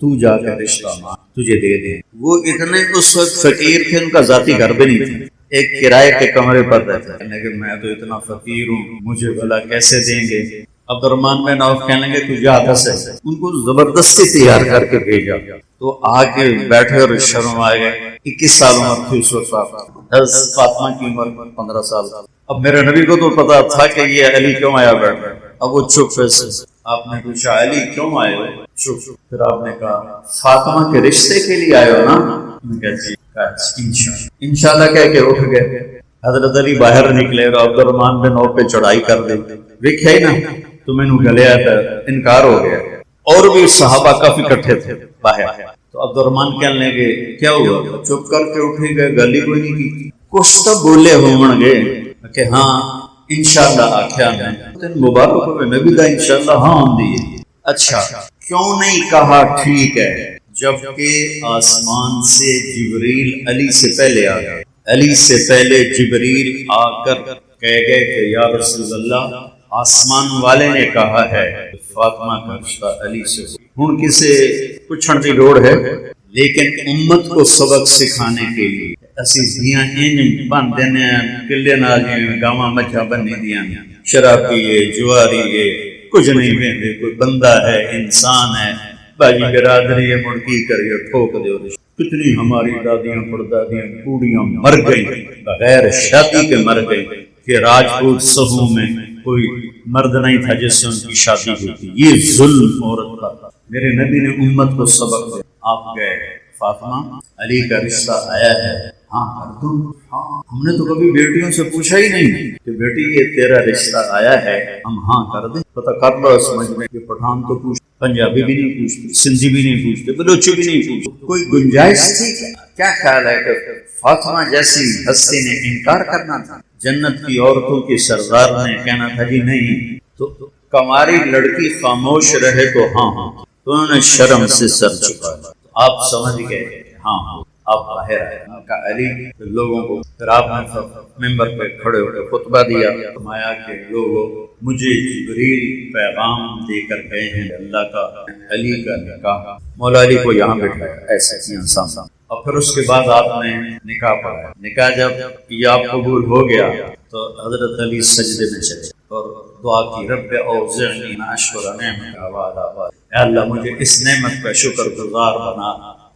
تو جا کے رشتہ مانگ تجھے دے دیں۔ وہ اتنے اس وقت فقیر تھے، ان کا ذاتی گھر بھی نہیں تھا، ایک کرائے کے کمرے پر رہتا ہے، لیکن میں تو اتنا فقیر ہوں، مجھے بھلا کیسے دیں گے؟ عبد الرحمن بن عوف کہنے لگے تو جا دس ہے، ان کو زبردستی تیار کر کے بھیجا، تو آ کے بیٹھے اور شرم آ گئے۔ 21 سال عمر تھی اس وقت، فاطمہ کی عمر 15 سال۔ اب میرے نبی کو تو پتا تھا کہ یہ علی کیوں آیا بیٹھا، اب وہ چپ سے آپ نے پوچھا علی کیوں آئے ہو؟ چپ۔ پھر آپ نے کہا فاطمہ کے رشتے کے لیے آئے ہو نا؟ انشاءاللہ کہہ کے اٹھ گئے۔ حضرت علی باہر نکلے اور عبد الرحمن بن عوف پہ چڑھائی کر دی، دیکھا ہی نا تو میں نے گلے آتا انکار ہو گیا، اور بھی صحابہ کافی اکٹھے تھے باہر۔ تو عبد الرحمن کہنے لگے کیا ہوا؟ چپ کر کے اٹھے گئے، گلی کوئی نہیں کی، کچھ تو بولے ہون گے کہ ہاں انشاءاللہ آخیا میں مبارک ہوئے، میں بھی کہا انشاءاللہ ہاں دیے۔ اچھا کیوں نہیں کہا ٹھیک ہے، جبکہ آسمان سے جبریل علی سے پہلے آ گئے، علی سے پہلے جبریل آ کر کہہ گئے کہ یا رسول اللہ آسمان والے نے کہا ہے فاطمہ کا رشتہ علی سے ہو۔ ہن کسے پوچھن دی لوڑ ہے، لیکن امت کو سبق سکھانے کے لیے اسی دھیاں انج بن دینے کلے نال گاواں مجھا بننے دیاں، شراب پیے جواری ہے، کچھ نہیں ویندے، کوئی بندہ ہے انسان ہے، باجی برادری ہے، مڑ کی کریے ٹھوک دیو۔ کتنی ہماری دادیاں پردادیاں بوڑھیاں مر گئی بغیر شادی کے، مر گئی کہ راجپوت صحوں میں کوئی مرد نہیں تھا جس سے ان کی شادی ہوتی، یہ ظلم عورت کا تھا۔ میرے نبی نے امت کو سبق دیا، آپ گئے فاطمہ علی کا رشتہ آیا ہے، ہاں کر دو۔ ہاں ہم نے تو کبھی بیٹیوں سے پوچھا ہی نہیں کہ بیٹی یہ تیرا رشتہ آیا ہے، ہم ہاں کر دیں۔ پتہ کر لو سمجھ میں کہ پٹھان تو پوچھ، پنجابی بھی نہیں پوچھتے، سندھی بھی نہیں پوچھتے، بلوچی بھی نہیں پوچھتے، کوئی گنجائش تھی کیا؟ خیال ہے کہ فاطمہ جیسی ہستی نے انکار کرنا تھا؟ جنت کی عورتوں کے سردار نے کہنا تھا جی نہیں، تو کماری لڑکی خاموش رہے تو ہاں ہاں، تو انہوں نے شرم سے سر چکایا۔ آپ سمجھ گئے ہاں ہاں، آپ باہر آئے کا علی لوگوں کو، پھر آپ نے ممبر پہ کھڑے ہو کے خطبہ دیا، فرمایا کہ لوگوں مجھے جبریل پیغام دے کر گئے ہیں اللہ کا علی کا نکاح۔ مولا علی کو یہاں بٹھایا ایسے یہاں سامنے، اور پھر اس کے بعد آپ نے نکاح پڑھا۔ نکاح جب یہ آپ قبول ہو گیا تو حضرت علی سجدے میں چلے اور دعا کی، رب اوزعنی ان اشکر نعمتک وعلی، اے اللہ مجھے اس نعمت کا شکر گزار بنا،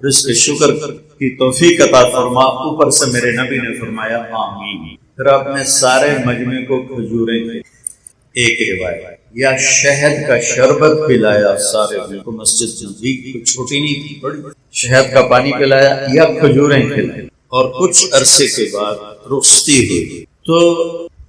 اس کے شکر کی توفیق عطا فرما۔ اوپر سے میرے نبی نے فرمایا آمین۔ پھر آپ نے سارے مجمع کو کھجوریں کھلائیں، ایک روایت یا شہد کا شربت پلایا، سارے کو مسجد نزدیک کوئی چھوٹی نہیں تھی، بڑی، شہد کا پانی پلایا یا کھجوریں کھلائی، اور کچھ عرصے کے بعد رخصتی ہوئی تو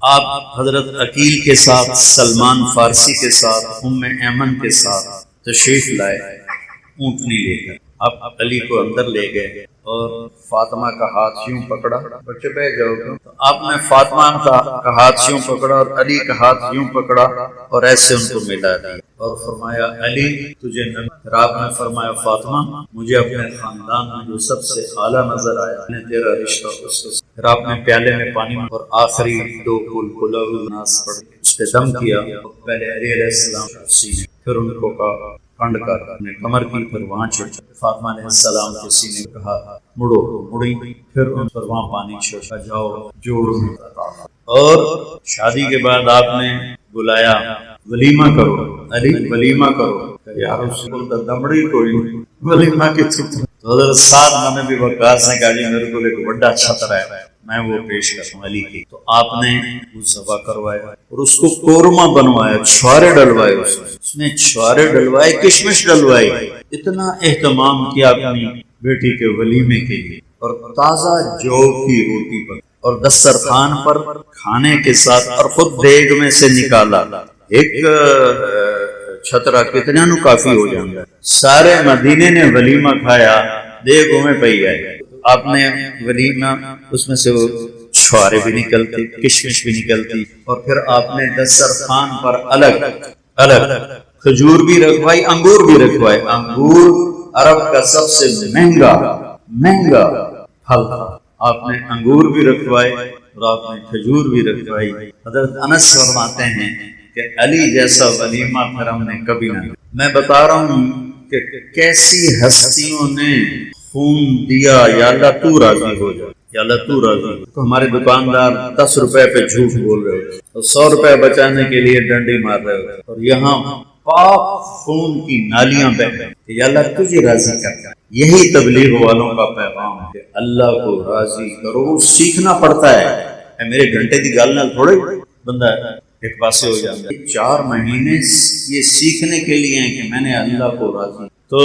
آپ حضرت عقیل کے ساتھ، سلمان فارسی کے ساتھ، ام ایمن کے ساتھ تشریف لائے اونٹنی لے کر۔ آپ علی کو اندر لے گئے اور فاطمہ کا ہاتھ یوں پکڑا، بچے بیٹھ جاؤ گے، تو آپ نے فاطمہ کا ہاتھ یوں پکڑا اور علی کا ہاتھ یوں پکڑا اور ایسے ان کو ملا دیا اور فرمایا علی تجھے نبی، پھر آپ نے فرمایا فاطمہ مجھے اپنے خاندان میں جو سب سے اعلیٰ نظر آیا میں نے تیرا رشتہ اس سے، پھر آپ نے پیالے میں پانی اور آخری دو قل الناس پڑھ اس پہ دم کیا، پہلے علی علیہ السلام سینے، پھر ان کو کہا کنڈ کر اپنے کمر کی، پھر وہاں چھوڑا، فاطمہ علیہ السلام کے سینے کہا مڑو، مڑی، پھر ان پر وہاں پانی چھوڑا، جاؤ جوڑ میں، اور شادی کے بعد آپ نے بلایا ولیمہ کرو، علی ولیمہ کرو، یا رسول اللہ دمڑی کوئی ولیمہ کی تو حضرت سعد بن ابی وقاص نے کہا جی میرے کو ایک بڑا چھتر ہے میں وہ پیش کرتا ہوں علی کی، تو آپ نے وہ ذبح کروایا اور اس کو قورمہ بنوایا، چھوارے ڈلوائے، اس نے چھوارے ڈلوائے، کشمش ڈلوائی، اتنا اہتمام کیا اپنی بیٹی کے ولیمے کے لیے، اور تازہ جو کی روٹی پر اور دسترخوان پر کھانے کے ساتھ، اور خود دیگ میں سے نکالا ایک چھترا کتنے نو کافی ہو جاتا ہے، سارے مدینے نے ولیمہ کھایا، دیگ میں پئی ہے، آپ نے ولیمہ اس میں سے وہ چھوارے بھی نکلتی، کشمش بھی نکلتی، اور پھر آپ نے دسترخوان پر الگ الگ کھجور بھی رکھوائی، انگور بھی رکھوائے، انگور عرب کا سب سے مہنگا پھل تھا، آپ نے انگور بھی رکھوائے اور آپ نے کھجور بھی رکھوائی۔ حضرت انس فرماتے ہیں کہ علی جیسا ولیمہ پھر ہم نے کبھی نہ، میں بتا رہا ہوں کہ کیسی ہستیوں نے خون دیا، یا اللہ تو راضی ہو جا، یا اللہ تو راضی ہو۔ تو ہمارے دکاندار 10 روپے پہ جھوٹ بول رہے ہوتے اور 100 روپے بچانے کے لیے ڈنڈی مار رہے ہوتے، اور یہاں پاک خون کی نالیاں بہ رہی کہ یا اللہ تجھے راضی کر۔ یہی تبلیغ والوں کا پیغام ہے کہ اللہ کو راضی کرو۔ سیکھنا پڑتا ہے، میرے گھنٹے کی گل نہ تھوڑے بندہ ایک پاسے ہو جاتا ہے۔ 4 مہینے یہ سیکھنے کے لیے ہیں کہ میں نے اللہ کو راضی۔ تو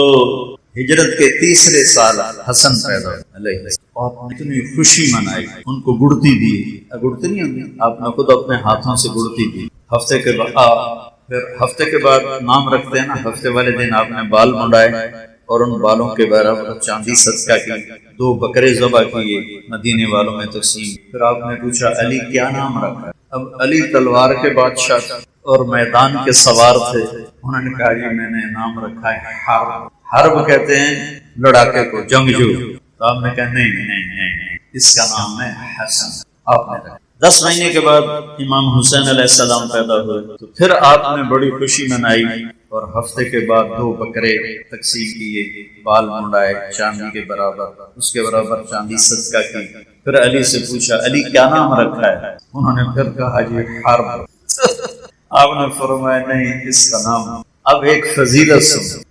ہجرت کے 3 سال حسن پیدا علیہ السلام، اور اتنی خوشی منائی، ان کو گڑتی دی، گڑتی نہیں ہوتی، آپ نے خود اپنے ہاتھوں سے گڑتی دی۔ ہفتے کے بعد نام رکھتے ہیں نا، ہفتے والے دن آپ نے بال منڈائے اور ان بالوں کے برابر چاندی صدقہ کی، 2 بکرے ذبح کیے، مدینے والوں میں تقسیم۔ پھر آپ نے پوچھا علی کیا نام رکھا؟ اب علی تلوار کے بادشاہ تھے اور میدان کے سوار تھے، انہوں نے کہا جی میں نے نام رکھا ہے حرب۔ حرب کہتے ہیں لڑاکے کو، جنگجو۔ تو آپ نے کہا نہیں، اس کا نام ہے حسن، آپ نے رکھا۔ 10 مہینے کے بعد امام حسین علیہ السلام پیدا ہوئے، تو پھر آپ نے بڑی خوشی منائی اور ہفتے کے بعد 2 بکرے تقسیم کیے، بال منڈائے چاندی کے برابر، اس کے برابر چاندی صدقہ کی۔ پھر علی سے پوچھا علی کیا نام رکھا ہے؟ انہوں نے پھر کہا جی حرب۔ آپ نے فرمایا نہیں، اس کا نام۔ اب ایک فضیلت سن،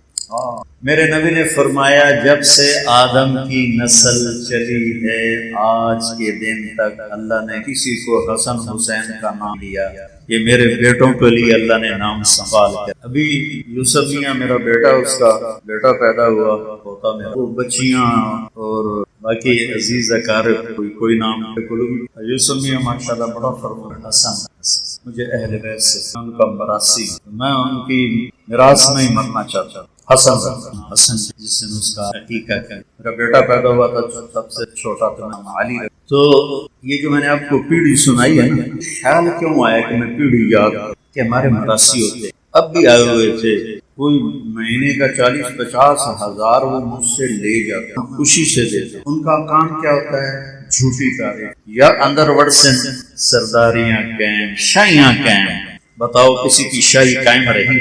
میرے نبی نے فرمایا جب سے آدم کی نسل چلی ہے آج کے دن تک اللہ نے کسی کو حسن حسین کا نام دیا۔ یہ میرے بیٹوں کے لیے اللہ نے نام سنبھال کر۔ ابھی یوسف میاں میرا بیٹا، اس کا بیٹا پیدا ہوا، ہوتا میرا، وہ بچیاں اور باقی عزیز اقارب کوئی نام یوسف میاں ماشاءاللہ بڑا فرمان حسن۔ مجھے اہل بیت سے ان کا مراثی، میں ان کی میراث میں ہی مرنا چاہتا ہوں۔ حسن جس سے اس کا عقیقہ ہے۔ میرا بیٹا پیدا ہوا تھا، سب سے چھوٹا تو نام علی رکھا۔ تو یہ جو میں نے آپ کو پیڑھی سنائی ہے نا، خیال کیوں آیا کہ میں پیڑھی یاد کہ ہمارے مراثی ہوتے اب بھی آئے ہوئے تھے، کوئی مہینے کا 40-50 ہزار وہ مجھ سے لے جاتے، خوشی سے دیتے۔ ان کا کام کیا ہوتا ہے؟ جھوٹی تاریخ یا اندر ورڈ سے سرداریاں قائم، شاہیاں قائم۔ بتاؤ کسی کی شاہی قائم رہی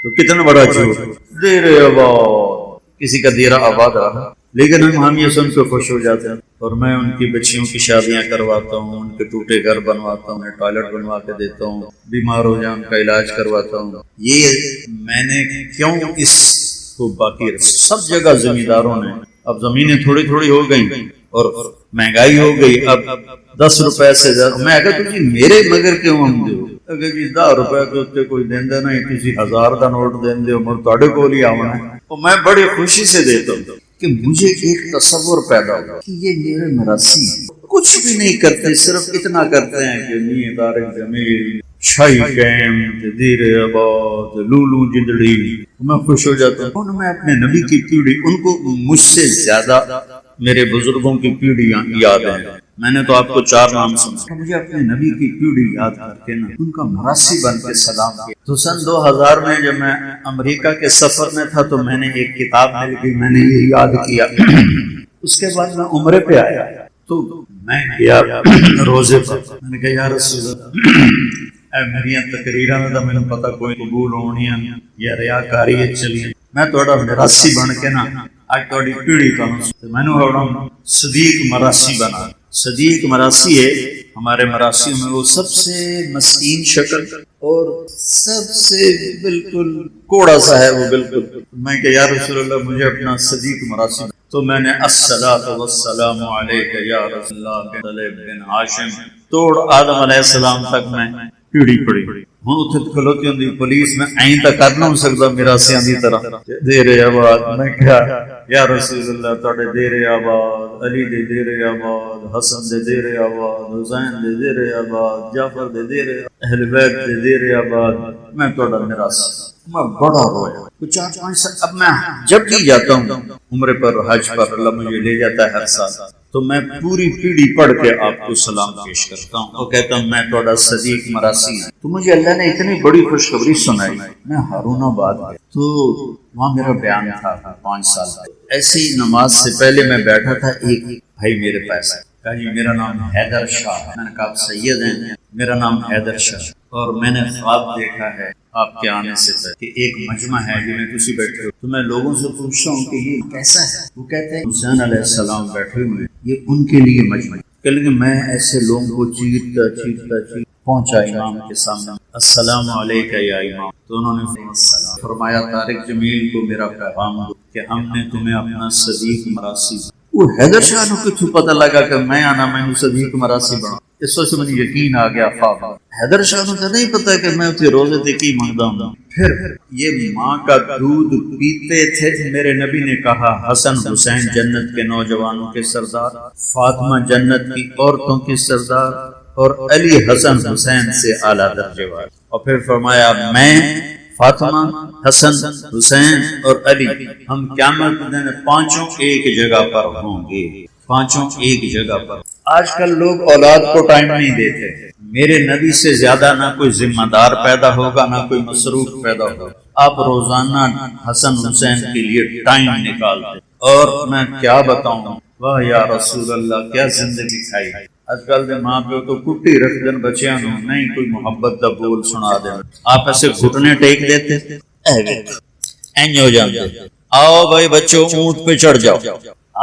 تو کتنا بڑا جھوٹ۔ دیر آباد، کسی کا دیرہ آباد رہا، لیکن ہم یہ سن کے خوش ہو جاتے ہیں، اور میں ان کی بچیوں کی شادیاں کرواتا ہوں، ان کے ٹوٹے گھر بنواتا ہوں، ٹوائلٹ بنوا کے دیتا ہوں، بیمار ہو جائیں ان کا علاج کرواتا ہوں۔ یہ میں نے کیوں اس کو باقی رکھا؟ سب جگہ زمینداروں نے، اب زمینیں تھوڑی تھوڑی ہو گئی اور مہنگائی ہو گئی، اب 10 روپے سے زیادہ میں اگر تجھے میرے مگر کیوں ہم دو اگر جی 10 روپے کے اتنے کوئی دیندے نہیں، کسی 1000 کا نوٹ دیندے ہو مر تھوڑے کول ہی آونا ہے، تو میں بڑی خوشی سے دیتا ہوں کہ مجھے ایک تصور پیدا ہوا کہ یہ میرے مراثی ہیں، کچھ بھی نہیں کرتے، صرف اتنا کرتے ہیں کہ میاں طارق جمیل، شاہی قائم، دیر آباد، لولو جندڑی، میں خوش ہو جاتا ہوں۔ میں اپنے نبی کی پیڑھی، ان کو مجھ سے زیادہ میرے بزرگوں کی پیڑھیاں یاد ہیں۔ میں نے تو آپ کو 4 نام سنا، مجھے اپنے نبی کی پیڑھی یاد کر کے نا ان کا مراثی بن کے سلام کیا۔ تو سن 2000 میں جب میں امریکہ کے سفر میں تھا تو میں نے ایک کتاب مل گئی، میں نے یہ یاد کیا۔ اس کے بعد میں عمرے پہ آیا تو میں گیا روزے پر، میں نے کہا یا رسول اللہ میری تقریراں دا مینوں پتہ کوئی قبول ہونیاں یا ریاکاری چلی، میں تھوڑا مراثی بن کے نا آج تھوڑی پیڑھی تمہیں میں نے صدیق مراثی بنا۔ صدیق مراثی ہے ہمارے مراثی میں وہ سب سے مسکین شکل اور سب سے بالکل کوڑا سا ہے وہ بالکل۔ میں کہ یا رسول اللہ مجھے اپنا صدیق مراثی، تو میں نے الصلاۃ والسلام علیک یا رسول اللہ بن ہاشم توڑ آدم علیہ السلام تک میں پیڑھی پڑی۔ ہوں اتنے کھلوتی ہوں پولیس میں این تک کر نہ ہو سکتا میراسیاں دی طرح دیر آباد، میں کیا یا رسول اللہ تھوڑے دیر آباد، علی دے دیر آباد، حسن دے دیر آباد، حسین دے دیر آباد، جعفر دے دیر آباد، اہل بیت دے دیر آباد، میں تھوڑا میراثی۔ میں بڑا رویا، 4-5 سال۔ اب میں جب بھی جاتا ہوں عمرے پر حج پر، اللہ مجھے لے جاتا ہے ہر سال، تو میں پوری پیڑھی پڑھ کے آپ کو سلام پیش کرتا ہوں اور کہتا ہوں میں تھوڑا صدیق مراثی ہوں۔ تو مجھے اللہ نے اتنی بڑی خوشخبری سنائی، میں ہارون آباد گیا تو وہاں میرا بیان تھا 5 سال۔ ایسی نماز سے پہلے میں بیٹھا تھا، ایک بھائی میرے پاس کہا جی میرا نام حیدر شاہ ہے۔ میں نے کہا آپ سید ہیں؟ میرا نام حیدر شاہ، اور میں نے خواب دیکھا ہے آپ کے آنے سے پہلے کہ ایک مجمع ہے جنہیں تسی بیٹھے ہو، تو میں لوگوں سے پوچھتا ہوں کہ یہ کیسا ہے؟ وہ کہتے ہیں حسین علیہ السلام بیٹھے ہوئے، یہ ان کے لیے مجمع ہے۔ کہ لیکن میں ایسے لوگوں کو چیرتا پہنچا امام کے سامنے، السلام علیکہ یا امام، تو انہوں نے فرمایا طارق جمیل کو میرا پیغام دو کہ ہم نے تمہیں اپنا صدیق مراسی۔ وہ حیدر شاہ کو کچھ پتہ لگا کہ میں آنا میں صدیق مراسی بنا، اس وقت مجھے یقین آ گیا خواب۔ حیدر شاہ کو نہیں پتا کہ میں اسے روزے تے کی مانگتا ہوں۔ پھر یہ ماں کا دودھ پیتے تھے، میرے نبی نے کہا حسن حسین جنت کے نوجوانوں کے سردار، فاطمہ جنت کی عورتوں کی سردار، اور علی حسن حسین سے اعلیٰ درجے والے۔ اور پھر فرمایا میں فاطمہ، حسن، حسین اور علی ہم قیامت کے دن پانچوں ایک جگہ پر ہوں گے، پانچوں ایک جگہ پر۔ آج کل لوگ اولاد کو ٹائم نہیں دیتے، میرے نبی سے زیادہ نہ کوئی ذمہ دار پیدا ہوگا نہ کوئی مصروف پیدا ہوگا۔ آپ روزانہ حسن حسین کے لیے ٹائم نکالتے، اور میں کیا بتاؤں، واہ یا رسول اللہ کیا زندگی کھائی۔ آج کل دے ماں پیو تو کٹی رکھ دن بچیاں نو، نہیں کوئی محبت دا بول سنا دیں، آپ ایسے گھٹنے ٹیک دیتے اینج ہو جاتے، آؤ بھائی بچوں اونٹ پہ چڑھ جاؤ،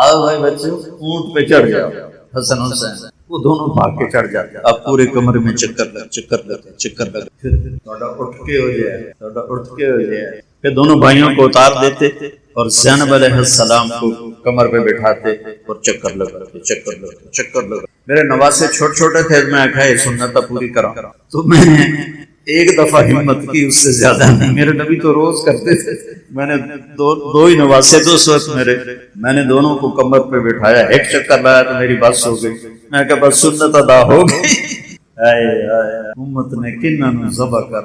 آؤ بھائی بچوں اونٹ پہ چڑھ جاؤ۔ حسن حسین وہ دونوں بھاگ کے چڑھ جاتے، اب پورے کمرے میں چکر لگے پھر تھوڑا اٹھ کے ہو جائے، پھر دونوں بھائیوں کو اتار دیتے اور زینب علیہ السلام کو کمر پہ بٹھاتے اور چکر لگا۔ میرے نواسے چھوٹے چھوٹے تھے، میں کہا یہ سنت پوری کرا، تو میں نے ایک دفعہ ہمت کی، اس سے زیادہ نہیں۔ میرے نبی تو روز کرتے تھے، میں نے دو ہی نواسے تو اس وقت میں نے دونوں کو کمر پہ بٹھایا، ایک چکر لایا تو میری بس ہو گئی، میں کہا بس سنت ادا ہو گئی۔ امت نے کنن ذبح کر۔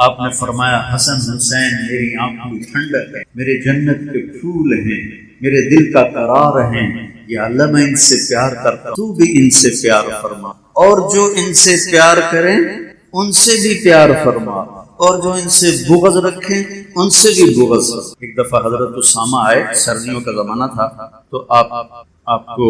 آپ نے فرمایا حسن حسین میری آنکھوں کی ٹھنڈک ہے، میرے جنت کے پھول ہیں، میرے دل کا قرار ہیں، یا اللہ میں ان سے پیار کرتا ہوں، تو بھی ان سے پیار فرما، اور جو ان سے پیار کریں ان سے بھی پیار فرما، اور جو ان سے بغض رکھیں ان سے بھی بغض۔ ایک دفعہ حضرت اسامہ آئے، سردیوں کا زمانہ تھا، تو آپ کو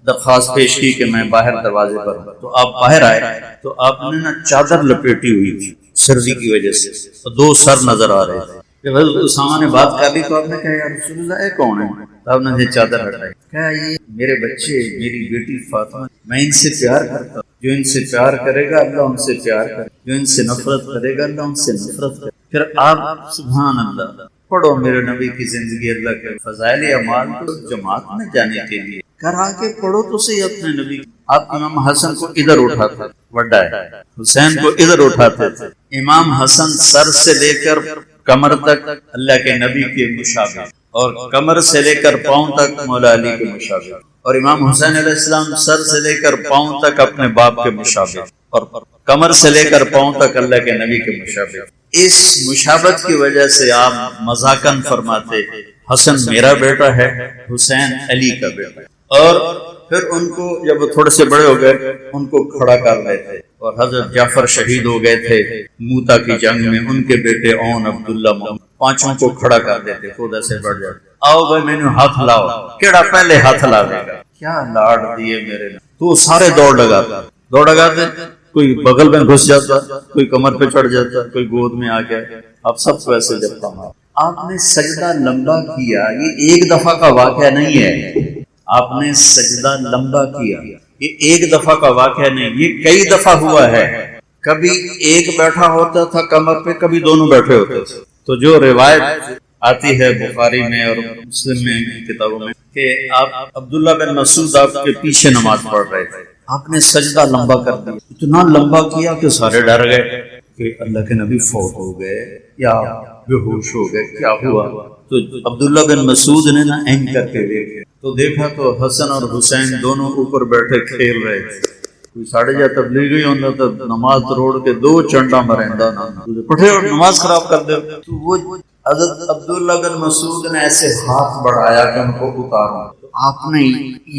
درخواست پیش کی کہ میں باہر دروازے پر ہوں، تو آپ باہر آئے تو آپ نے نا چادر لپیٹی ہوئی تھی سردی کی وجہ سے، تو دو سر نظر آ رہے تھے۔ جب حضرت اسامہ نے بات کر لی تو آپ نے کہا یا رسول اللہ اے کون ہے؟ تو آپ نے چادر ہٹائی، کہا یہ میرے بچے، میری بیٹی فاطمہ، میں ان سے پیار کرتا ہوں، جو ان سے پیار کرے گا اللہ ان سے پیار کرے، جو ان سے نفرت کرے گا اللہ ان سے نفرت کرے۔ پھر آپ سبحان اللہ پڑھو میرے نبی کی زندگی، اللہ کے فضائل اعمال کو جماعت میں جانے کے لیے کرا کے پڑھو تو صحیح اپنے نبی۔ آپ امام حسن کو ادھر اٹھاتے، وڈا ہے، حسین کو ادھر اٹھاتے تھے۔ امام حسن سر سے لے کر کمر تک اللہ کے نبی کے مشابہ، اور کمر سے لے کر پاؤں تک مولا علی کے مشابہ، اور امام حسین علیہ السلام سر سے لے کر پاؤں تک اپنے باپ کے مشابہ، اور کمر سے لے کر پاؤں تک اللہ کے نبی کے مشابہ۔ اس مشابہت کی وجہ سے آپ مذاقاً فرماتے حسن میرا بیٹا ہے، حسین علی کا بیٹا ہے، اور پھر ان کو جب وہ تھوڑے سے بڑے ہو گئے ان کو کھڑا کر رہے تھے، اور حضرت جعفر شہید ہو گئے تھے موتا کی جنگ میں، ان کے بیٹے اون عبداللہ محمد، پانچوں کو کھڑا کر دیتے، خود ایسے بڑھ جاتے، آؤ بھائی میں نے ہاتھ لاؤ، کیڑا پہلے ہاتھ لا دے گا، کیا لاڈ دیے میرے نے۔ تو سارے دوڑ لگاتے، کوئی بغل میں گھس جاتا، کوئی کمر پہ چڑھ جاتا، کوئی گود میں آ گیا، اب سب کو ایسے جب تھا۔ آپ نے سجدہ لمبا کیا، یہ ایک دفعہ کا واقعہ نہیں ہے، آپ نے سجدہ لمبا کیا، یہ ایک دفعہ کا واقعہ نہیں، یہ کئی دفعہ ہوا ہے۔ کبھی ایک بیٹھا ہوتا تھا کمر پہ، کبھی دونوں بیٹھے ہوتے تھے۔ تو جو روایت آتی ہے بخاری میں اور مسلم میں کتابوں میں کہ آپ عبداللہ بن مسعود آپ کے پیچھے نماز پڑھ رہے تھے، آپ نے سجدہ لمبا کر دیا، اتنا لمبا کیا کہ سارے ڈر گئے کہ اللہ کے نبی فوت ہو گئے یا بے ہوش ہو گئے، کیا ہوا؟ تو عبداللہ بن مسعود نے نا این کر کے دیکھے تو دیکھا تو حسن اور حسین دونوں اوپر بیٹھے کھیل رہے تھے۔ کوئی ساڑھے جا تبلیغی ہوتا تو نماز روڑ کے دو چنڈا مرندہ پٹھے اور نماز خراب کر دے۔ تو وہ حضرت عبداللہ بن مسعود نے ایسے ہاتھ بڑھایا کہ ان کو اتارا، آپ نے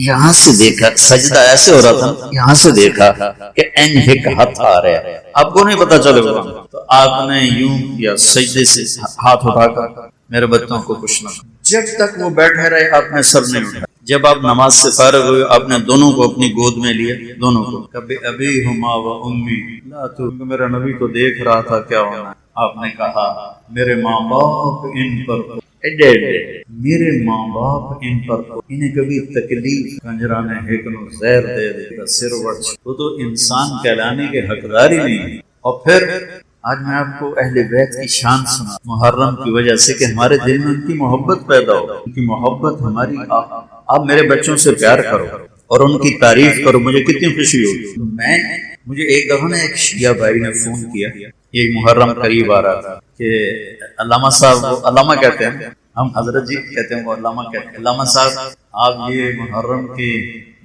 یہاں سے دیکھا، سجدہ ایسے ہو رہا تھا، یہاں سے دیکھا کہ این ایک ہاتھ آ رہا ہے، آپ کو نہیں پتا چلے گا، تو آپ نے یوں کیا سجدے سے ہاتھ اٹھا کر میرے بچوں کو کچھ نہ، جب تک وہ بیٹھے رہے آپ نے سر نہیں اٹھایا، جب آپ نماز سے فارغ ہوئے آپ نے دونوں کو اپنی گود میں لیا، دونوں کو، کبھی ابھی ہما و امی لا تو میرا نبی تو دیکھ رہا تھا کیا ہونا، آپ نے کہا میرے ماں باپ ان پر میرے ماں باپ ان پر انہیں کبھی تکلیف کنجرانے ہیکنو زہر دے دے سر وچ، وہ تو انسان کہلانے کے حقدار ہی نہیں۔ اور پھر آج میں آپ کو اہل بیت کی شان سنا محرم کی وجہ سے کہ ہمارے دل میں ان کی محبت پیدا ہو، ان کی محبت ہماری آپ میرے بچوں سے پیار کرو اور ان کی تعریف کرو، مجھے کتنی خوشی ہوگی۔ مجھے ایک دفعہ ایک شیعہ بھائی نے فون کیا، یہ محرم قریب آ رہا تھا، کہ علامہ صاحب، علامہ کہتے ہیں ہم، حضرت جی کہتے ہیں وہ علامہ کہتے ہیں، علامہ صاحب آپ یہ محرم کی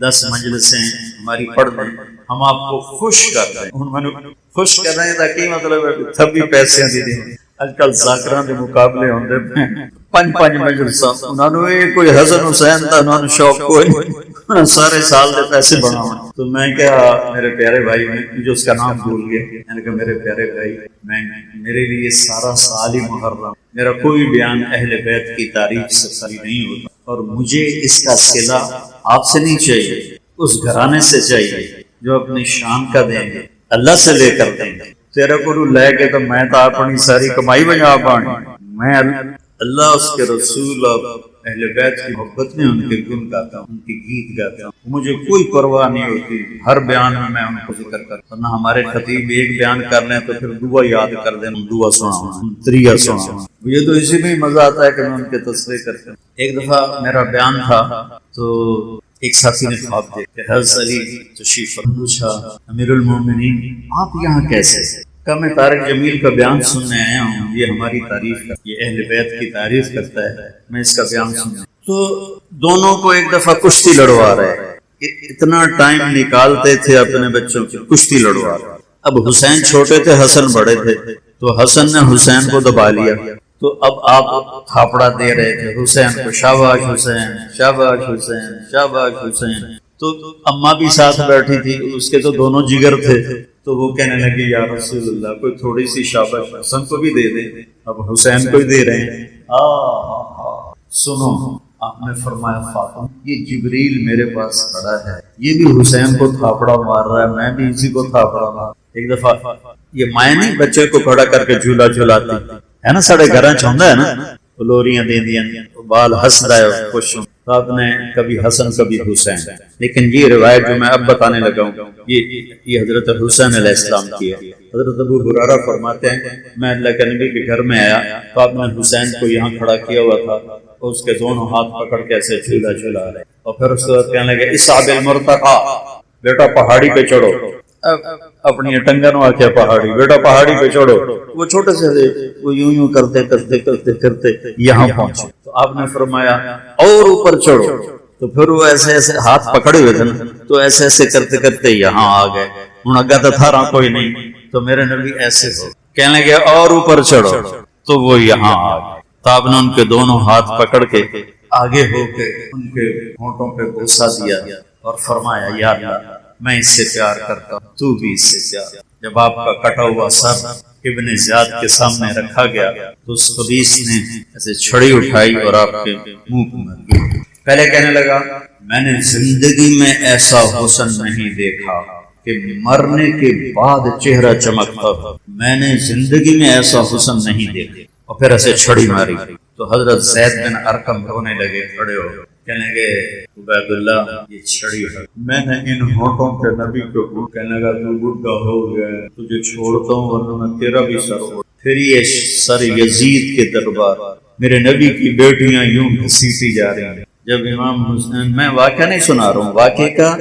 10 مجلسیں ہماری پڑھ دیں، ہم آپ کو خوش کر دیں۔ انہوں نے خوش کر رہے ہیں تاکہ مطلب ہے تب بھی پیسے دے دیں۔ اج کل ذاکران کے مقابلے ہوندے ہیں 5 مجلساں، انہوں نے کوئی حسن حسین دا انہوں نے شوق کوئی نہیں، سارے سال دے پیسے بناؤں۔ تو میں کیا میرے پیارے بھائی، مجھے اس کا نام بھول گیا، میں نے کہا میرے پیارے بھائی، میرے لیے سارا سال ہی محرم، میرا کوئی بیان اہل بیت کی تعریف سے صحیح نہیں ہوتا، اور مجھے اس کا صلہ آپ سے نہیں چاہیے، اس گھرانے سے چاہیے جو اپنی شان کا دیں گے، اللہ سے لے کر دیں گے۔ تیرے کو لے کے تو میں تو اپنی ساری کمائی بجا پانی، میں اللہ اس کے رسول اور اہل بیت کی محبت میں ان کے گن گاتا ہوں، ان کی گیت گاتا ہوں، مجھے کوئی پرواہ نہیں ہوتی، ہر بیان میں ان کو ذکر کرتا ہوں۔ ہمارے خطیب ایک بیان کر لیں تو پھر دعا یاد کر دیں، دعا سناؤں، تریہ سناؤں، مجھے تو اسی میں ہی مزہ آتا ہے کہ میں ان کے تذکرے کرتا ہوں۔ ایک دفعہ میرا بیان تھا تو ایک ساتھی نے خواب دیکھا کہ حضرت علی تشریف فرما، پوچھا امیر المومنین آپ یہاں کیسے؟ کہ میں طارق جمیل کا بیان سننے آیا ہوں، یہ ہماری تعریف کرتا ہے، یہ اہل بیت کی تعریف کرتا ہے، میں اس کا بیان سننا۔ تو دونوں کو ایک دفعہ کشتی لڑوا رہے، اتنا ٹائم نکالتے تھے اپنے بچوں کی، کشتی لڑوا رہے۔ اب حسین چھوٹے تھے، حسن بڑے تھے، تو حسن نے حسین کو دبا لیا، تو اب آپ تھاپڑا دے رہے تھے حسین کو، شاباش حسین، شاباش حسین، شاباش حسین۔ تو اماں بھی ساتھ بیٹھی تھی، اس کے تو دونوں جگر تھے، تو وہ کہنے لگی یا رسول اللہ کوئی تھوڑی سی شاباش حسن کو بھی دے دیں، اب حسین کو ہی دے رہے ہیں۔ سنو، آپ نے فرمایا فاطمہ یہ جبریل میرے پاس کھڑا ہے، یہ بھی حسین کو تھاپڑا مار رہا ہے، میں بھی اسی کو تھاپڑا مار۔ ایک دفعہ یہ مائیں نہیں بچے کو کھڑا کر کے جھولا جھولاتی ہے نا، ساڑے گھراں چ ہوندا ہے نا، لوریاں دیندیاں بال ہسدا ہے خوش ہوں، تو آپ نے کبھی حسن کبھی حسین۔ لیکن یہ روایت جو میں اب بتانے لگا ہوں یہ حضرت حسین علیہ السلام کی ہے۔ حضرت ابو ہریرہ فرماتے ہیں میں اللہ کے نبی کے گھر میں آیا تو آپ نے حسین کو یہاں کھڑا کیا ہوا تھا، اور اس کے دونوں ہاتھ پکڑ کے ایسے جھولا جھولا رہے، اور پھر اس کے بعد کہنے لگے اصحاب المرتقى، بیٹا پہاڑی پہ چڑھو، اپنی ٹنگن آ کے پہاڑی، بیٹا پہاڑی پہ چڑھو۔ وہ چھوٹے سے وہ یوں یوں کرتے کرتے کرتے کرتے یہاں پہنچے، تو آپ نے فرمایا اور اوپر چڑھو، تو پھر وہ ایسے ایسے ہاتھ پکڑے ہوئے تھے نا، تو ایسے ایسے کرتے کرتے یہاں آ گئے، ہوں اگا تو تھا رہا کوئی نہیں، تو میرے نبی ایسے ہو کہنے لگے اور اوپر چڑھو، تو وہ یہاں آ گئے، تو آپ نے ان کے دونوں ہاتھ پکڑ کے آگے ہو کے ان کے ہونٹوں پہ بوسہ دیا اور فرمایا یا اللہ میں اس سے پیار کرتا ہوں، تو بھی اس سے پیار۔ جب آپ کا کٹا ہوا سر ابن زیاد کے سامنے رکھا گیا تو اس خبیث نے ایسے چھڑی اٹھائی اور آپ کے منہ کو مار دی۔ پہلے کہنے لگا میں نے زندگی میں ایسا حسن نہیں دیکھا کہ مرنے کے بعد چہرہ چمکتا تھا، میں نے زندگی میں ایسا حسن نہیں دیکھا، اور پھر ایسے چھڑی ماری۔ تو حضرت زید بن ارقم رونے لگے، کھڑے ہو کہنے لگے عبید اللہ یہ چھڑی ہے، میں نے ان ہونٹوں کے نبی کو کہنے لگا تو بڈھا ہو گیا، تجھے چھوڑتا ہوں ورنہ میں تیرا بھی سر ہو۔ پھر یہ سر یزید کے دربار، میرے نبی کی بیٹیاں یوں گھسیٹی جا رہی ہیں۔ جب امام حسین، میں واقعہ نہیں سنا رہا ہوں، واقعے کا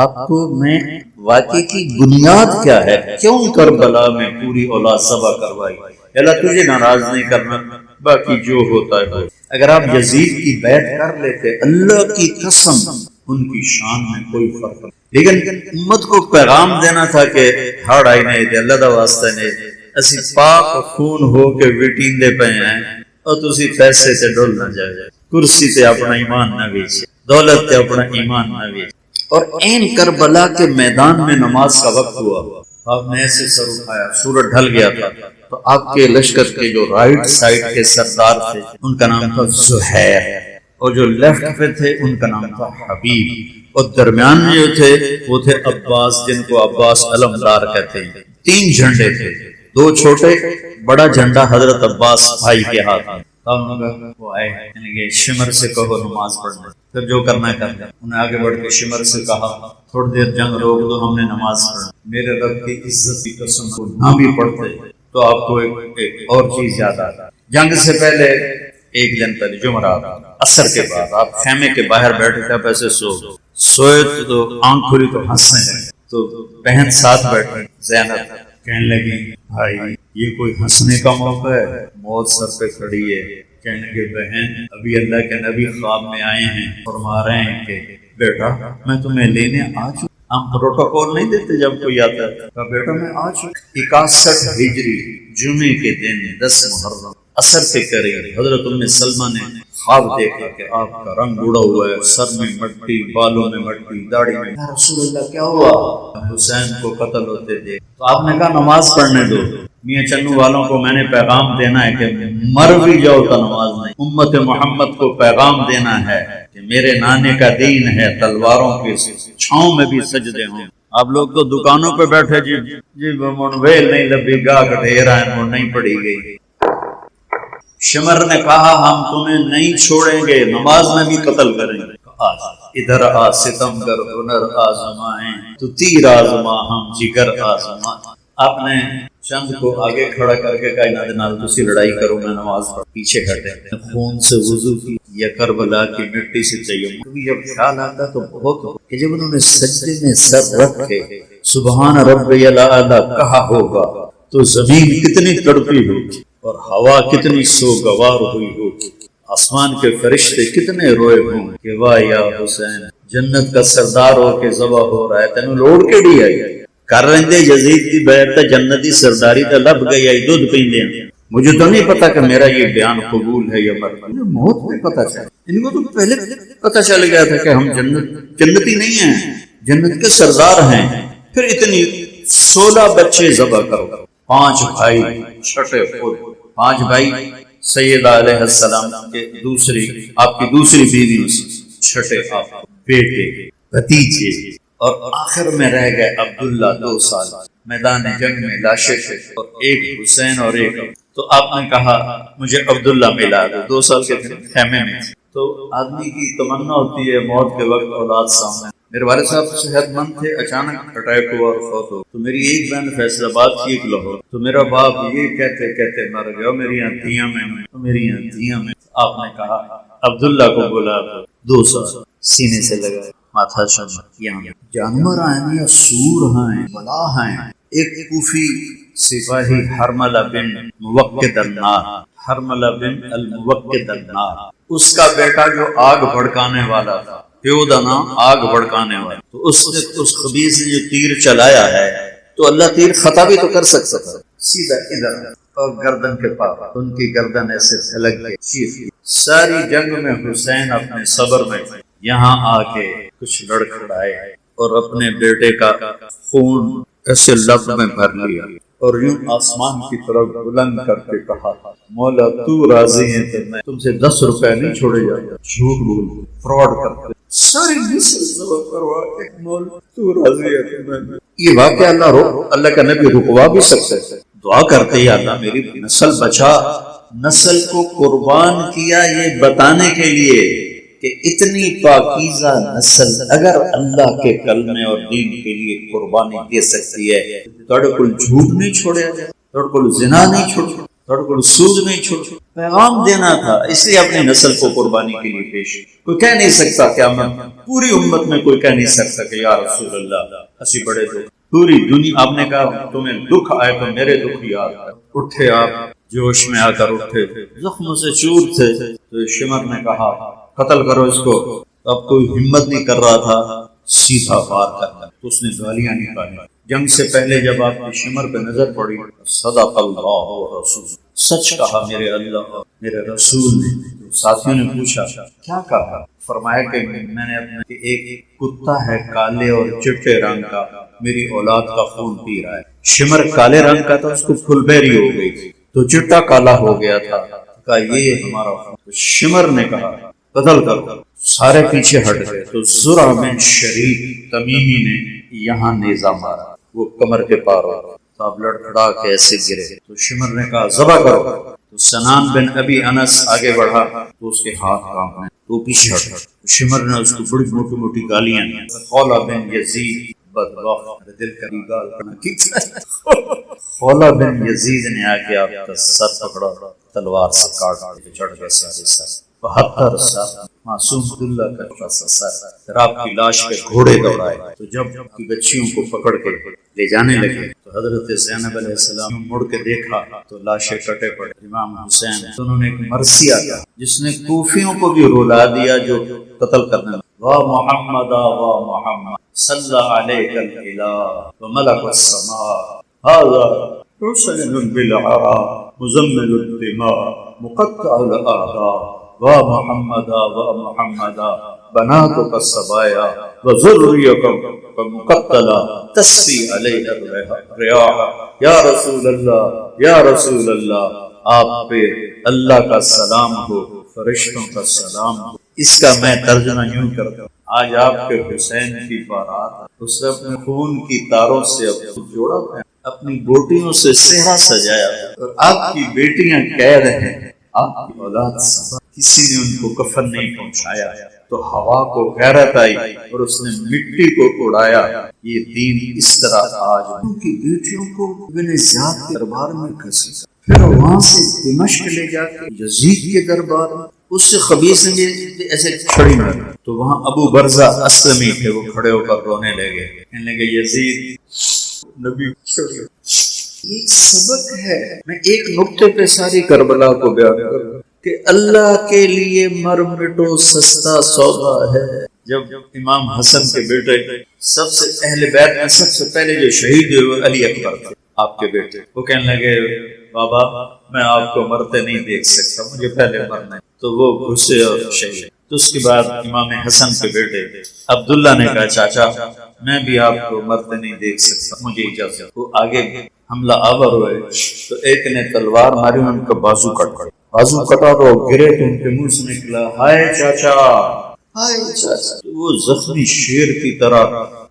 آپ کو میں واقعے کی بنیاد کیا ہے، کیوں کربلا میں پوری اولاد ذبح کروائی، اللہ تجھے ناراض نہیں کرنا، باقی جو ہوتا ہے ہو۔ اگر آپ یزید کی بیعت کر لیتے اللہ کی قسم ان کی شان میں کوئی فرق نہیں، لیکن امت کو پیغام دینا تھا کہ ہاڑ آئی نہیں دے اللہ دا واسطہ نہیں، اسی پاک خون ہو کے ویٹین دے پہ ہیں، اور تسی پیسے سے ڈول نہ جائے، کرسی تے اپنا ایمان نہ بیچ، دولت تے اپنا ایمان نہ بیچ۔ اور این کربلا کے میدان میں نماز کا وقت ہوا، آپ نے ایسے سر اٹھایا، سورج ڈھل گیا تھا، تو آپ کے لشکر کے جو رائٹ سائڈ کے سردار تھے ان کا نام تھا زہیر، اور جو لیفٹ پہ تھے ان کا نام تھا حبیب، اور درمیان میں جو تھے وہ تھے عباس، جن کو عباس علمدار کہتے ہیں۔ 3 جھنڈے تھے، 2 چھوٹے، بڑا جھنڈا حضرت عباس بھائی کے ہاتھ میں۔ وہ آئے کہ شمر سے کہو نماز پڑھنے، پھر جو کرنا ہے کرنا۔ انہیں آگے بڑھ کے شمر سے کہا تھوڑی دیر جنگ روک دو، ہم نے نماز پڑھنا۔ میرے رب کی عزت کی قسم کو نہ بھی پڑھتے تو آپ کو ایک اور چیز یاد آتا۔ جنگ سے پہلے ایک دن پہلے جمعرات عصر کے بعد آپ خیمے کے باہر بیٹھے تھے، ایسے سوئے تو آنکھ کھلی تو ہنسنے لگے، تو بہن ساتھ بیٹھی زینب کہنے لگی بھائی یہ کوئی ہنسنے کا موقع ہے، موت سر پہ کھڑی ہے۔ کہنے لگے بہن ابھی اللہ کے نبی خواب میں آئے ہیں، فرما رہے ہیں کہ بیٹا میں تمہیں لینے آ چکا۔ ہم پروٹوکول نہیں دیتے جب کوئی آتا ہے، کہا بیٹا میں آ چکا۔ 61 ہجری جمعے کے دن 10 محرم عصر کے قریب حضرت ام سلمہ نے خواب دیکھا کہ آپ کا رنگ اڑا ہوا ہے، سر میں مٹی، بالوں میں مٹی، داڑھی میں۔ یا رسول اللہ کیا ہوا؟ حسین کو قتل ہوتے دیکھ تو آپ نے کہا نماز پڑھنے دو۔ میاں چنو والوں کو میں نے پیغام دینا ہے کہ مر بھی جاؤ تو نماز نہیں۔ امت محمد کو پیغام دینا ہے کہ میرے نانے کا دین ہے تلواروں کی چھاؤں میں بھی سجدے ہوں۔ آپ لوگ تو دکانوں پہ بیٹھے جی ویل نہیں لبی گاہ ڈھیرا ہے، وہ نہیں پڑھی گئی۔ شمر نے کہا ہم تمہیں نہیں چھوڑیں گے، نماز میں بھی قتل کریں گے۔ ادھر آ ستم گر ہنر آزمائیں، تو تیر آزما ہم جگر آزمائیں۔ آپ نے چند کو آگے کھڑا کر کے کہا نال تسی لڑائی کرو، میں نماز پڑھ۔ پیچھے ہٹے، خون سے وضو کی یا کربلا کی مٹی سے تیمم۔ کبھی جب خیال آتا تو بہت کہ جب انہوں نے سجدے میں سر رکھ کے سبحان ربی الاعلی کہا ہوگا تو زمین کتنی تڑپی ہوگی اور ہوا کتنی سوگوار ہوئی ہوگی، آسمان کے فرشتے کتنے روئے ہوں کہ واہ یا حسین جنت کا سردار ہو کے ذبح ہو رہا ہے، تینوں لوڑ کیڑی آئی کر رہے یزید کی بیعت جنتی سرداری تے لب گئی آئی دودھ پیندے ہیں۔ مجھے تو نہیں پتا کہ میرا یہ بیان قبول ہے یا مرد، موت میں پتا چلا۔ ان کو تو پہلے پتا چل گیا تھا کہ ہم جنتی نہیں ہیں، جنت کے سردار ہیں۔ پھر اتنی 16 بچے ذبح کرو، 5 بھائی چھٹے خود، 5 بھائی سیدہ علیہ السلام کے آپ کی دوسری بیوی سے، چھٹے آپ بیٹے بھتیجے، اور آخر میں رہ گئے عبداللہ 2 سال میدان جنگ میں لاشیں تھے، اور ایک حسین اور ایک تو آپ نے کہا مجھے عبداللہ ملا دو، 2 سال کے تھے خیمے میں۔ تو آدمی کی تمنا ہوتی ہے موت کے وقت اولاد سامنے۔ میرے والد صاحب صحت مند تھے، اچانک اٹیک ہوا اور فوت ہو۔ تو میری ایک بہن فیصل آباد کی، ایک لاہور۔ تو میرا باپ یہ کہتے کہتے مر گیا، میری انتیاں میں۔ آپ نے کہا عبداللہ کو بلا دو، 2 سال سینے سے لگائے، ماتھا چوم، یہاں جانور ہیں یا سور ہیں، بلا ہیں۔ ایک کوفی سپاہی حرملہ بن موقد النار، حرملہ بن الموقد النار، اس کا بیٹا جو آگ بھڑکانے والا تھا، پیو دا نام آگ بھڑکانے والا، تو اس نے اس خبیث نے جو تیر چلایا ہے تو اللہ تیر خطا بھی تو کر سکتا تھا، سیدھا ادھر اور گردن کے پاس، ان کی گردن ایسے پھلک کے چیخ۔ ساری جنگ میں حسین اپنے صبر میں یہاں آ کے کچھ لڑکھڑائے اور اپنے بیٹے کا خون ایسے لب میں بھر لیا اور یوں آسمان کی طرف بلند کر کے کہا مولا تو راضی ہے تو میں تم سے 10 روپے نہیں چھوڑے جاتا۔ جھوٹ بول فراڈ کرتے ساری نسل ذبح کروا کے مولا تو راضی ہے تو میں یہ واقعہ اللہ کا نبی رکوا بھی سکتے تھے، دعا کرتے یا اللہ میری نسل بچا۔ نسل کو قربان کیا یہ بتانے کے لیے کہ اتنی پاکیزہ نسل اگر اللہ کے کلمے اور دین کے لیے قربانی دے سکتی ہے، تھوڑے کو جھوٹ نہیں چھوڑیا جائے، تھوڑے کو زنا نہیں چھوڑا، تھوڑے کو سود نہیں چھوڑا۔ پیغام دینا تھا، اس لیے اپنی نسل کو قربانی کے لیے پیش۔ کوئی کہہ نہیں سکتا قیامت پوری امت میں کوئی کہہ نہیں سکتا کہ یا رسول اللہ اسی بڑے دکھ، پوری دنیا آپ نے کہا تمہیں دکھ آئے تو میرے دکھ یاد ہے۔ اٹھے آپ جوش میں آ کر اٹھے، زخموں سے چور تھے، تو شمر نے کہا قتل کرو اس کو۔ اب کوئی ہمت نہیں کر رہا تھا سیدھا وار کرنا، تو اس نے گالیاں نکالی۔ جنگ سے پہلے جب آپ کی شمر پہ نظر پڑی، صدق اللہ و رسول، سچ کہا میرے اللہ میرے رسول نے۔ ساتھیوں نے پوچھا کیا کہا؟ فرمایا کہ میں نے اپنے ایک کتا ہے کالے اور چٹے رنگ کا، میری اولاد کا خون پی رہا ہے۔ شمر کالے رنگ کا تھا، اس کو پھل بیری ہو گئی تھی تو چٹا کالا ہو گیا تھا، کہا یہ ہمارا خون۔ شمر نے کہا قتل کرو. سارے پیچھے ہٹ گئے تو زرع بن شریک تمیمی نے یہاں نیزہ مارا، وہ کمر کے پار ہو گیا تو اب لڑکھڑا کے ایسے گرے. تو شمر نے کہا ذبح کرو. تو سنان بن ابی انس آگے بڑھا تو اس کے ہاتھ کانپنے، تو پیچھے ہٹا. شمر نے اس کو بڑی موٹی موٹی گالیاں دی. خولا بن یزید بدبخت، دل کا گال خولا بن یزید نے آ کے آپ کا سر پکڑا، تلوار سے کاٹ کے چڑھ گئے سارے سر. 72 سال معصوم عبداللہ کا چھوٹا سر. پھر آپ کی لاش پہ گھوڑے دوڑائے. تو جب آپ کی بچیوں کو پکڑ کے لے جانے لگے تو حضرت زینب علیہ السلام مڑ کے دیکھا تو لاشیں کٹے پڑے. امام حسین تو انہوں نے ایک مرثیہ تھا جس نے کوفیوں کو بھی رلا دیا جو قتل کرنے لگے. وا محمد وا محمد صلی علیہ الالہ وملک السماء هذا حسین بالعرا مزمل الدماء مقطع الاعداء وا محمد وا محمد بناتك الصبايا وذريتك مقتلا تسفي عليها الرياح یا رسول اللہ یا رسول اللہ. آپ پہ اللہ کا سلام ہو، فرشتوں کا سلام ہو. اس کا میں ترجمہ یوں کرتا ہوں، آج آپ کے حسین کی بارات، اس نے اپنے خون کی تاروں سے جوڑا ہے، اپنی بوٹیوں سے صحرا سجایا اور آپ کی بیٹیاں کہہ رہے ہیں آپ کی اولاد سب، کسی نے ان کو کفن نہیں پہنچایا. تو ہوا کو غیرت آئی اور اس نے مٹی کو اڑایا. یہ دین اس طرح آج ان کی بیٹیوں کو ابن زیاد کے دربار میں گھسیٹا، پھر وہاں سے دمشق لے جا کے یزید کے دربار میں اس سے خبیث نے ایسے کھڑی مار. تو وہاں ابو برزہ اسلمی تھے، وہ کھڑے ہو کر رونے لگے، کہنے لگے یزید نبی چھوڑ. ایک سبق ہے، میں ایک نقطے پہ ساری کربلا کو بیان کروں کہ اللہ کے لیے مر مٹو سستا سودا ہے. جب امام حسن کے بیٹے سب سے اہل بیت میں سب سے پہلے جو شہید ہوئے علی اکبر تھے، آپ کے بیٹے، وہ کہنے لگے بابا میں آپ کو مرتے نہیں دیکھ سکتا، مجھے پہلے مرنا ہے. تو وہ گھسے اور شہید. تو اس کے بعد امام حسن کے بیٹے عبداللہ نے کہا چاچا میں بھی آپ کو مرتے نہیں دیکھ سکتا، مجھے اجازت. وہ آگے حملہ آور ہوئے تو ایک نے تلوار ماری، ان کا بازو کٹا تو گرے تو ان کے منہ سے نکلا ہائے چاچا ہائے چاچا. وہ زخمی شیر کی طرح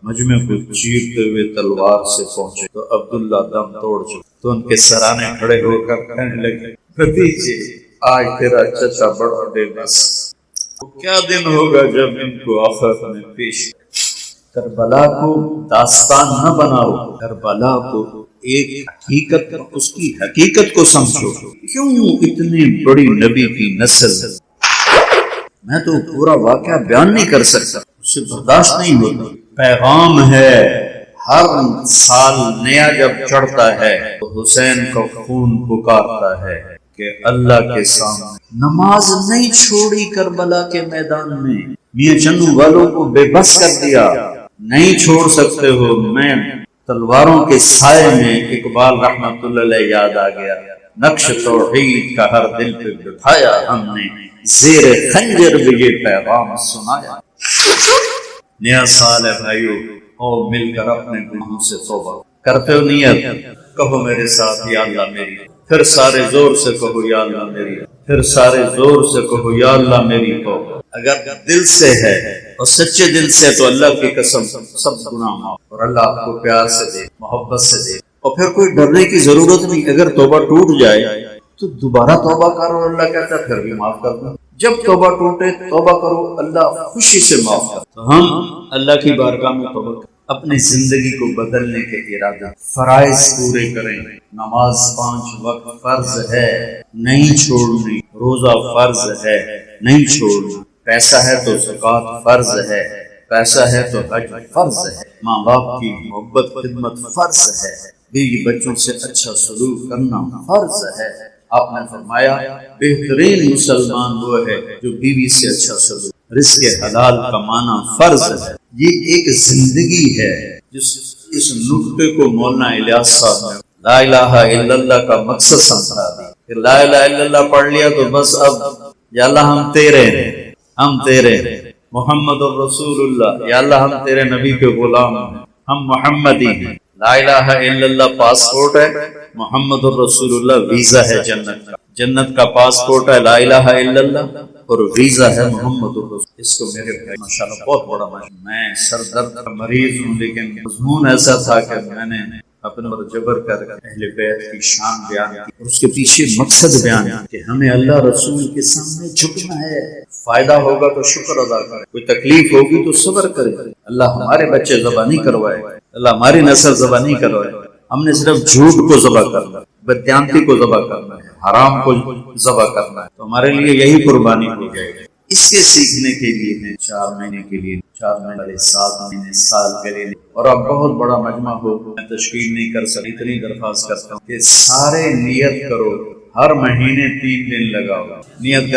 مجمع کو چیرتے ہوئے تلوار سے پہنچے تو عبداللہ دم توڑ چکے. تو ان کے سرانے کھڑے ہو کر کہنے لگے بھتیجے آج تیرا چچا بڑا بے بس. کیا دن ہوگا جب ان کو آخرت میں پیش. کربلا کو داستان نہ بناؤ، کربلا کو ایک حقیقت، اس کی حقیقت کو سمجھو. کیوں اتنی بڑی نبی کی نسل، میں تو پورا واقعہ بیان نہیں کر سکتا، اسے برداشت نہیں ہوتا. پیغام ہے ہر سال نیا جب چڑھتا ہے تو حسین کا خون پکارتا ہے کہ اللہ کے سامنے نماز نہیں چھوڑی کربلا کے میدان میں. میاں چنو والوں کو بے بس کر دیا، نہیں چھوڑ سکتے ہو. میں تلواروں کے سائے میں اقبال رحمت اللہ علیہ یاد آ گیا. نقش توحید کا ہر دل پہ بٹھایا ہم نے، زیر خنجر بھی یہ پیغام سنایا. نیا سال ہے بھائیو، اور مل کر اپنے گناہوں سے توبہ کرتے ہو. نیت کہو میرے ساتھ یا اللہ میری، پھر سارے زور سے کہو یا اللہ میری، پھر سارے زور سے کہو یا اللہ میری. تو اگر دل سے ہے اور سچے دل سے تو اللہ کی قسم سب گناہ معاف، اور اللہ آپ کو پیار سے دے، محبت سے دے. اور پھر کوئی ڈرنے کی ضرورت نہیں. اگر توبہ ٹوٹ جائے تو دوبارہ توبہ کرو، اللہ کہتا ہے پھر بھی معاف کر دوں. جب توبہ ٹوٹے توبہ کرو، اللہ خوشی سے معاف کرتا. تو ہم اللہ کی بارگاہ میں توبہ کریں، اپنی زندگی کو بدلنے کے ارادہ، فرائض پورے کریں. نماز 5 وقت فرض ہے نہیں چھوڑنی، روزہ فرض ہے نہیں چھوڑنا، پیسہ ہے تو زکوٰۃ فرض ہے، پیسہ ہے تو حج فرض ہے، ماں باپ کی محبت خدمت فرض ہے، بیوی بچوں سے اچھا سلوک کرنا فرض ہے. آپ نے فرمایا بہترین مسلمان وہ ہے جو بیوی سے اچھا سلوک، رزق حلال کمانا فرض ہے. یہ ایک زندگی ہے جس اس نقطے کو مولانا الیاس صاحب نے لا الہ الا اللہ کا مقصد سمجھا دی. کہ لا الہ الا اللہ پڑھ لیا تو بس اب یا اللہ ہم تیرے ہیں، ہم تیرے ہیں. محمد الرسول اللہ، یا اللہ ہم تیرے نبی کے غلام ہیں، ہم محمدی ہیں. لا الہ الا اللہ پاسپورٹ ہے، محمد الرسول اللہ ویزا ہے جنت کا. جنت کا پاسپورٹ ہے لا الہ الا اللہ، اور ویزا ہے محمد الرسول۔ اس کو میرے بھائی ماشاءاللہ بہت بڑا میں سر درد کا مریض ہوں، لیکن مضمون ایسا تھا کہ میں نے اپنے پر جبر کر اہل بیت کی شان بیان کی اور اس کے پیچھے مقصد بیان کہ ہمیں اللہ رسول کے سامنے جھکنا ہے، فائدہ ہوگا تو شکر ادا کرے، کوئی تکلیف ہوگی تو صبر کرے۔ اللہ ہمارے بچے ذبح نہیں کروائے، اللہ ہماری نسل ذبح نہیں کروائے، ہم نے صرف جھوٹ کو ذبح کرنا ہے، بددیانتی کو ذبح کرنا ہے، حرام کو ذبح کرنا ہے، تو ہمارے لیے یہی قربانی ہو جائے گی۔ اس کے سیکھنے کے لیے ہیں 4 مہینے کے لیے، 4 مہینے والے 7 مہینے، سال کے لیے، اور اب بہت بڑا مجمع ہو، میں تشکیل نہیں کر سکتا، اتنی درخواست کرتا ہوں کہ سارے نیت کرو، ہر مہینے 3 دن لگاؤ، نیت کرو